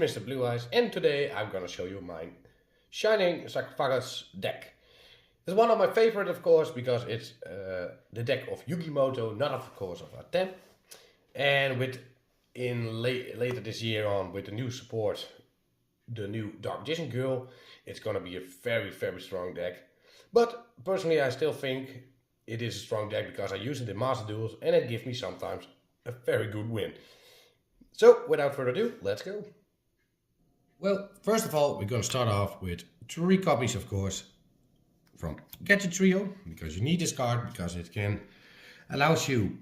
is Mr. Blue Eyes, and today I'm gonna show you my Shining Sacropaghus deck. It's one of my favorite, of course, because it's the deck of Yugi Muto, not of course of Atem. And later this year on, with the new support, the new Dark Magician Girl, it's gonna be a very, very strong deck. But personally, I still think it is a strong deck because I use it in Master Duels, and it gives me sometimes a very good win. So, without further ado, let's go. Well, first of all, we're going to start off with 3 copies, of course, from Gadget Trio, because you need this card, because it allows you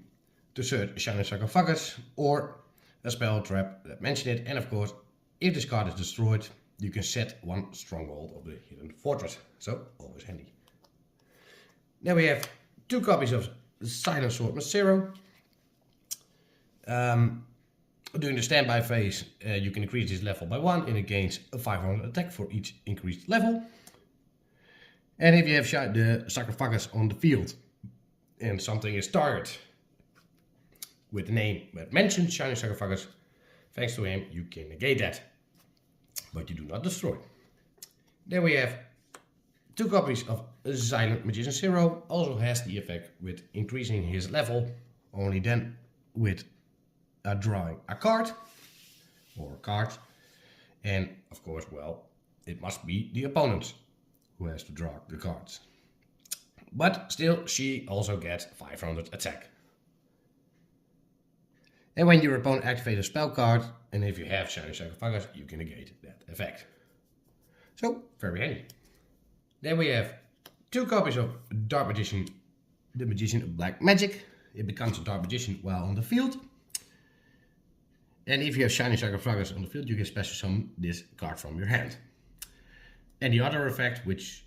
to search Shining Sacropaghus or a spell trap that mention it, and of course, if this card is destroyed, you can set 1 stronghold of the hidden fortress, so always handy. Then we have 2 copies of Silent Swordsman Zero. During the standby phase, you can increase this level by 1 and it gains a 500 attack for each increased level. And if you have the Sacropaghus on the field and something is targeted with the name that mentions Shining Sacropaghus, thanks to him you can negate that, but you do not destroy. Then we have 2 copies of Silent Magician Zero, also has the effect with increasing his level, only then with drawing a card or cards, and of course, well, it must be the opponent who has to draw the cards, but still she also gets 500 attack. And when your opponent activates a spell card, and if you have Shining Sacropaghus, you can negate that effect, so very handy. Then we have 2 copies of Dark Magician, the Magician of Black Magic. It becomes a Dark Magician while on the field. And if you have Shining Sacropaghus on the field, you can special summon this card from your hand. And the other effect, which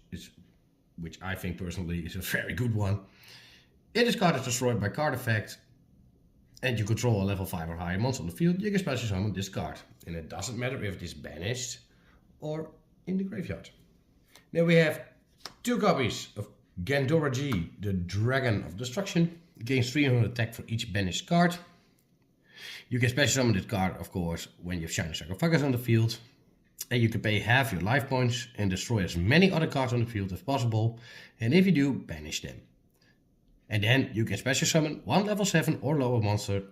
I think personally is a very good one, if this card is destroyed by card effect, and you control a level 5 or higher monster on the field, you can special summon this card. And it doesn't matter if it is banished or in the graveyard. Then we have 2 copies of Gandora G, the Dragon of Destruction. It gains 300 attack for each banished card. You can special summon this card, of course, when you have Shining Sacropaghus on the field. And you can pay half your life points and destroy as many other cards on the field as possible. And if you do, banish them. And then you can special summon 1 level 7 or lower monster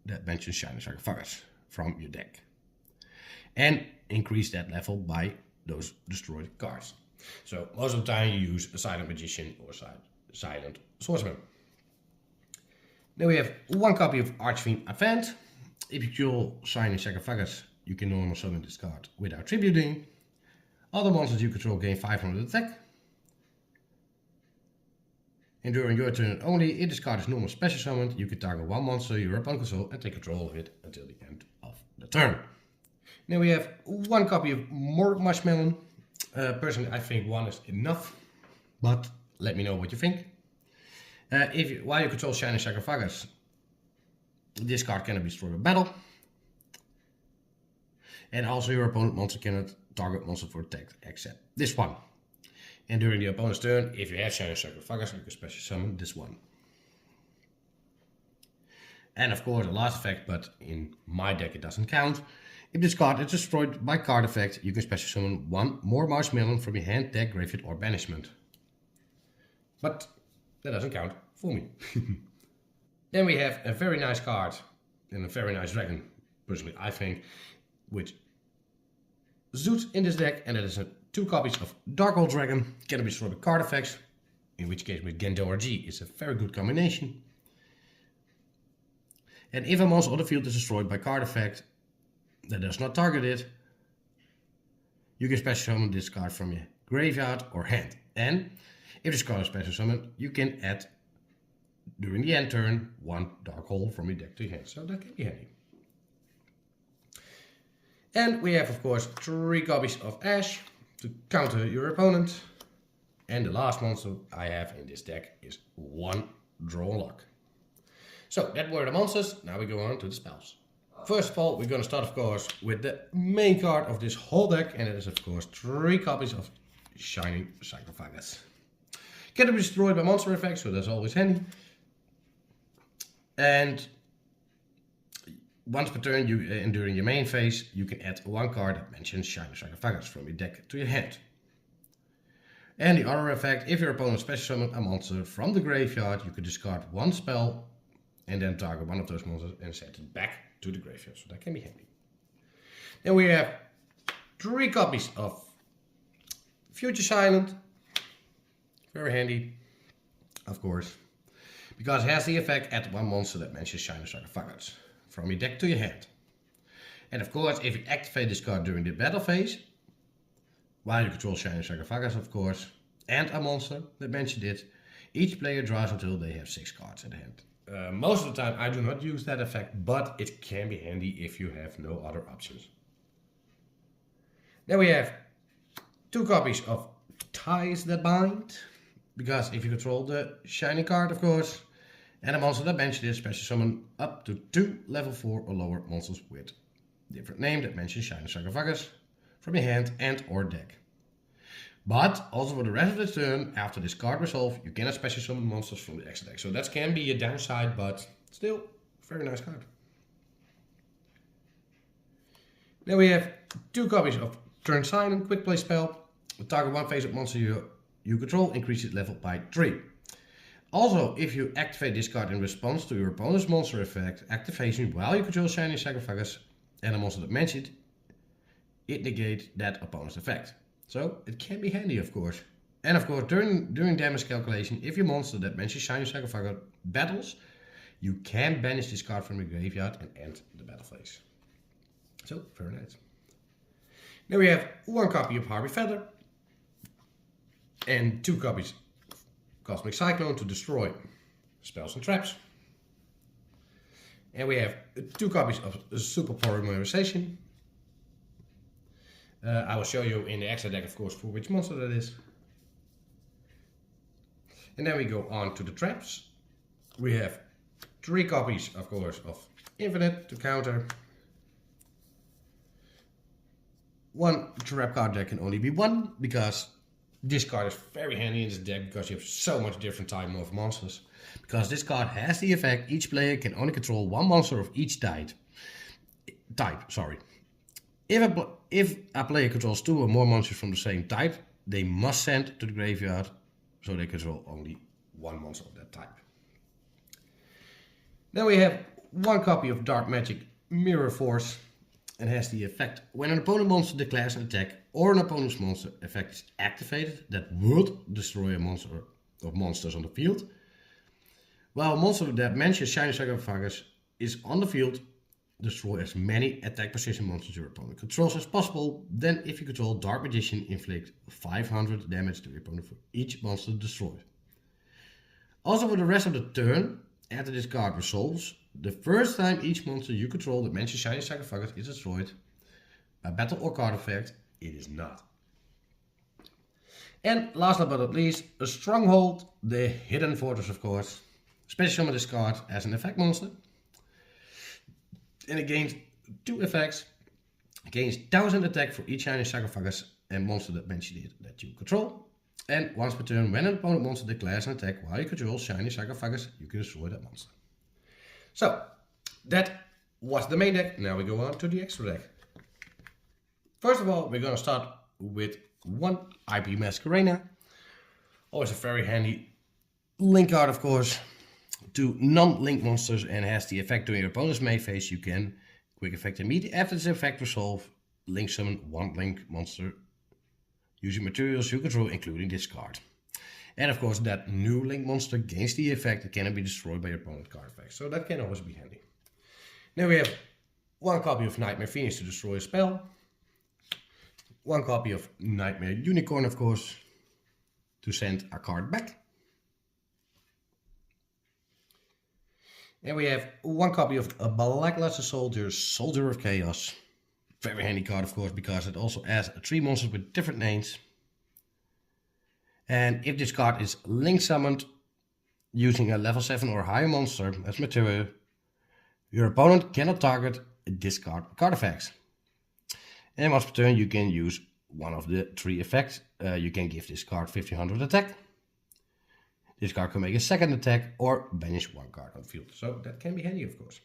that mentions Shining Sacropaghus from your deck. And increase that level by those destroyed cards. So most of the time you use a Silent Magician or Silent Swordsman. Then we have 1 copy of Archfiend Advent. If you kill Shining Sacropaghus, you can normally summon this card without tributing. Other monsters you control gain 500 attack. And during your turn only, if this card is normal special summoned, you can target 1 monster your opponent control and take control of it until the end of the turn. Then we have 1 copy of Marshmallow. Personally, I think 1 is enough, but let me know what you think. While you control Shining Sacropaghus, this card cannot be destroyed in battle. And also your opponent monster cannot target monster for attack except this one. And during the opponent's turn, if you have Shining Sacropaghus, you can special summon this one. And of course the last effect, but in my deck it doesn't count. If this card is destroyed by card effect, you can special summon 1 more Marshmallow from your hand, deck, graveyard or banishment. But that doesn't count for me. Then we have a very nice card and a very nice dragon, personally I think, which suits in this deck, and that is 2 copies of Dark Old Dragon. Can be destroyed with card effects, in which case with Gandora G is a very good combination. And if a monster on the field is destroyed by card effect that does not target it, you can special summon this card from your graveyard or hand. And if this card is special summoned, you can add during the end turn 1 Dark Hole from your deck to your hand, so that can be handy. And we have of course 3 copies of Ash to counter your opponent. And the last monster I have in this deck is 1 Draw Lock. So that were the monsters, now we go on to the spells. First of all, we're going to start of course with the main card of this whole deck, and it is of course 3 copies of Shining Sacropaghus. Can be destroyed by monster effects, so that's always handy. And once per turn and during your main phase, you can add one card that mentions Shining Sacropaghus from your deck to your hand. And the other effect, if your opponent special summons a monster from the graveyard, you can discard one spell and then target one of those monsters and send it back to the graveyard. So that can be handy. Then we have 3 copies of Future Silent. Very handy, of course, because it has the effect add one monster that mentions Shining Sacropaghus from your deck to your hand. And of course, if you activate this card during the battle phase, while you control Shining Sacropaghus, of course, and a monster that mentioned it, each player draws until they have 6 cards in hand. Most of the time I do not use that effect, but it can be handy if you have no other options. Then we have 2 copies of Ties That Bind, because if you control the Shining card, of course, and a monster that mentioned it, special summon up to 2 level 4 or lower monsters with different name that mentions Shining Sacropaghus from your hand and or deck. But also for the rest of the turn, after this card resolve, you cannot special summon monsters from the extra deck. So that can be a downside, but still, very nice card. Then we have 2 copies of Turn Silent, quick play spell. Target one face-up monster you control, increase its level by 3. Also, if you activate this card in response to your opponent's monster effect activation while you control Shining Sacropaghus and a monster that mentioned it negates that opponent's effect. So it can be handy, of course. And of course, during damage calculation, if your monster that mentions Shining Sacropaghus battles, you can banish this card from your graveyard and end the battle phase. So, very nice. Then we have 1 copy of Harvey Feather and 2 copies of Cosmic Cyclone to destroy spells and traps. And we have 2 copies of Super Polymerization. I will show you in the extra deck, of course, for which monster that is. And then we go on to the traps. We have 3 copies, of course, of Infinite to counter. 1 trap card that can only be 1, because this card is very handy in this deck because you have so much different type of monsters. Because this card has the effect each player can only control 1 monster of each type. If a player controls 2 or more monsters from the same type, they must send to the graveyard, so they control only 1 monster of that type. Then we have 1 copy of Dark Magic Mirror Force, and has the effect when an opponent monster declares an attack or an opponent's monster effect is activated that would destroy a monster of monsters on the field. While a monster that mentions Shining Sacropaghus is on the field, destroy as many attack position monsters your opponent controls as possible. Then if you control Dark Magician, inflict 500 damage to your opponent for each monster destroyed. Also for the rest of the turn, after this card resolves, the first time each monster you control that mentions Shining Sacropaghus is destroyed by battle or card effect, it is not. And last but not least, a Stronghold, the Hidden Fortress, of course. Special summon this card as an effect monster. And it gains 2 effects. It gains 1000 attack for each Shining Sacropaghus and monster that mentioned it that you control. And once per turn, when an opponent monster declares an attack while you control Shining Sacropaghus, you can destroy that monster. So, that was the main deck. Now we go on to the extra deck. First of all, we're going to start with 1 IP Masquerena. Always a very handy link card, of course, to non-link monsters, and has the effect during your opponent's main phase. You can quick effect immediately after this effect resolve, link summon 1 link monster using materials you control, including this card. And of course, that new link monster gains the effect that cannot be destroyed by your opponent's card effect. So that can always be handy. Then we have 1 copy of Nightmare Phoenix to destroy a spell. 1 copy of Nightmare Unicorn, of course, to send a card back. And we have 1 copy of a Blackluster Soldier, Soldier of Chaos. Very handy card, of course, because it also adds 3 monsters with different names. And if this card is link summoned using a level 7 or higher monster as material, your opponent cannot target discard card effects. And once per turn, you can use one of the 3 effects. You can give this card 1500 attack. This card can make a 2nd attack or banish 1 card on the field. So that can be handy, of course.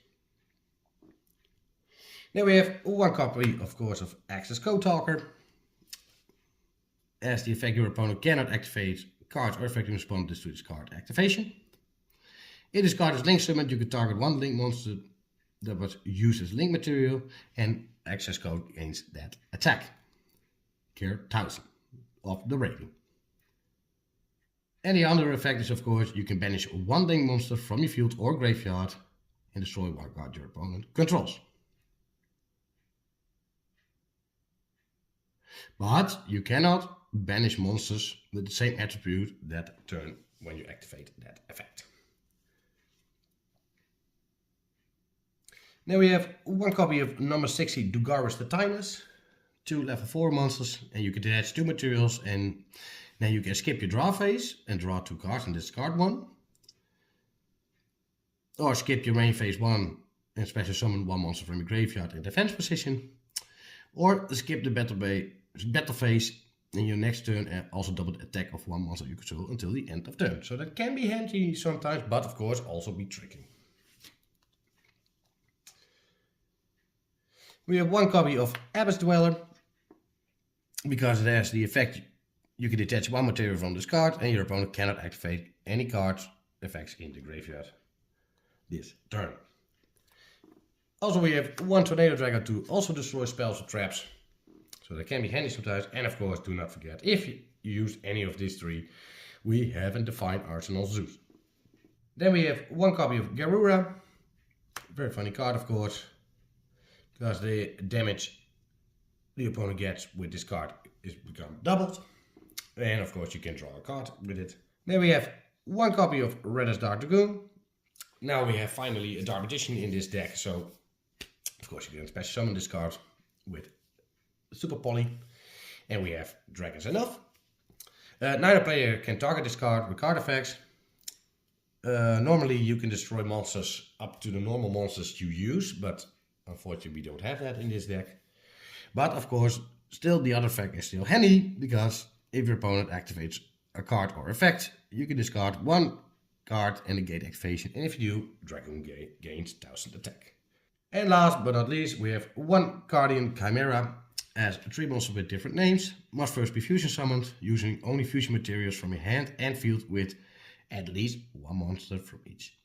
Then we have one copy, of course, of Access Code Talker. As the effect, your opponent cannot activate cards or effect in response to this card activation. If this card is link summoned, you can target one link monster that was used as link material and access code gains that attack. Care 1000 of the rating. And the other effect is, of course, you can banish one link monster from your field or graveyard and destroy one card your opponent controls. But you cannot banish monsters with the same attribute that turn when you activate that effect. Then we have one copy of number 60, Dugarus the Timeless, 2 level 4 monsters, and you can attach 2 materials, and then you can skip your draw phase and draw 2 cards and discard 1. Or skip your main phase 1 and special summon 1 monster from your graveyard in defense position. Or skip the battle phase in your next turn and also double the attack of 1 monster you control until the end of turn. So that can be handy sometimes, but of course also be tricky. We have one copy of Abyss Dweller, because it has the effect you can detach 1 material from this card and your opponent cannot activate any cards effects in the graveyard this turn. Also we have one Tornado Dragon to also destroy spells or traps, so that can be handy sometimes. And of course do not forget, if you use any of these 3, we have a Divine Arsenal Zeus. Then we have one copy of Garura, very funny card of course, because the damage the opponent gets with this card is become doubled. And of course you can draw a card with it. Then we have one copy of Red's Dark Dragoon. Now we have finally a Dark Magician in this deck, so of course you can special summon this card with Super Poly. And we have Dragons Enough. Neither player can target this card with card effects. Normally you can destroy monsters up to the normal monsters you use, but unfortunately we don't have that in this deck. But of course, still the other effect is still handy, because if your opponent activates a card or effect, you can discard 1 card and negate activation, and if you do, Dragoon gains 1000 attack. And last but not least, we have one Guardian Chimera as a 3 monster with different names. Must first be fusion summoned, using only fusion materials from your hand and field with at least 1 monster from each.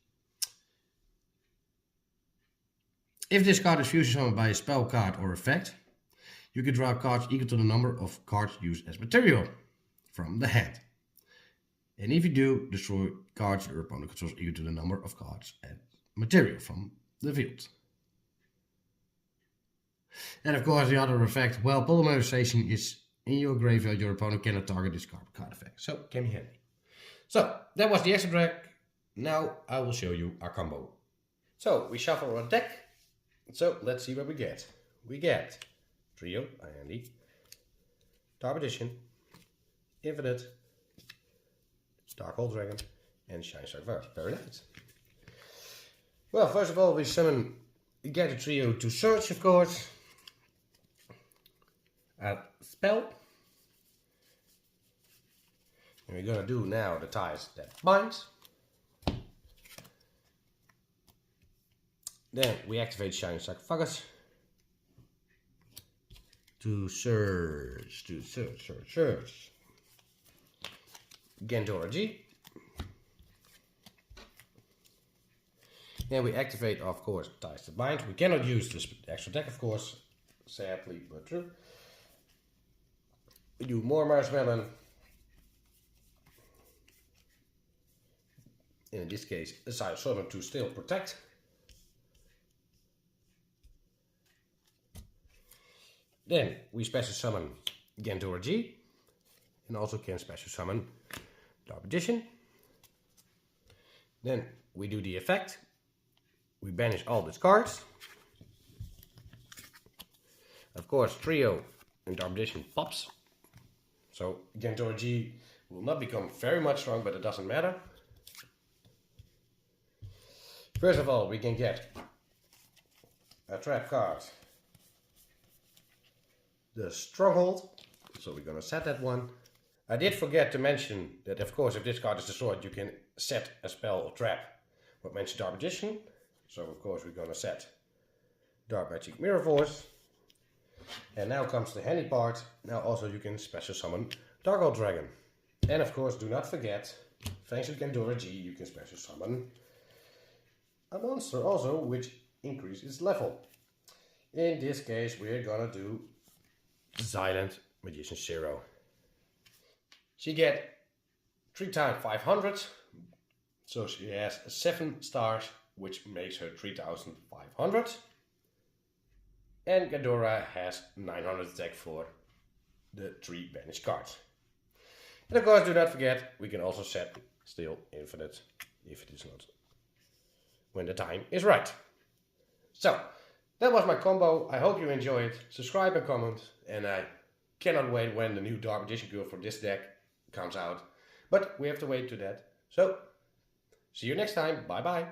If this card is fusion summoned by a spell card or effect, you can draw cards equal to the number of cards used as material from the hand. And if you do, destroy cards your opponent controls equal to the number of cards and material from the field. And of course the other effect, while polymerization is in your graveyard, your opponent cannot target this card effect. So it can be handy. So that was the extra deck. Now I will show you our combo. So we shuffle our deck. So let's see what we get. We get Trio, handy, Dark Magician, Infinite, Dark Dragon, and Shining Sacropaghus. Very nice. Well, first of all, we get a trio to search, of course. A spell. And we're gonna do now the ties that binds. Then we activate Shining Sacropaghus to search. Gandora G. Then we activate, of course, Ties to Bind. We cannot use this extra deck, of course, sadly, but true. We do more Marshmallow. In this case, a Side Summon to still protect. Then we special summon Gandora G, and also can special summon Dark Magician. Then we do the effect. We banish all these cards. Of course, Trio and Dark Magician pops. So Gandora G will not become very much strong, but it doesn't matter. First of all, we can get a trap card, the Stronghold. So we're gonna set that one. I did forget to mention that, of course, if this card is destroyed, you can set a spell or trap. What mentioned Dark Magician. So of course we're gonna set Dark Magic Mirror Force. And now comes the handy part. Now also you can special summon Dark Old Dragon. And of course do not forget, thanks to Gandora G, you can special summon a monster also which increases its level. In this case we're gonna do Silent Magician Zero. She get 3 times 500, so she has 7 stars, which makes her 3500. And Gandora has 900 attack for the 3 banished cards. And of course do not forget, we can also set still infinite if it is not when the time is right. So that was my combo. I hope you enjoyed. Subscribe and comment, and I cannot wait when the new Dark Magician Girl for this deck comes out. But we have to wait to that. So, see you next time. Bye bye.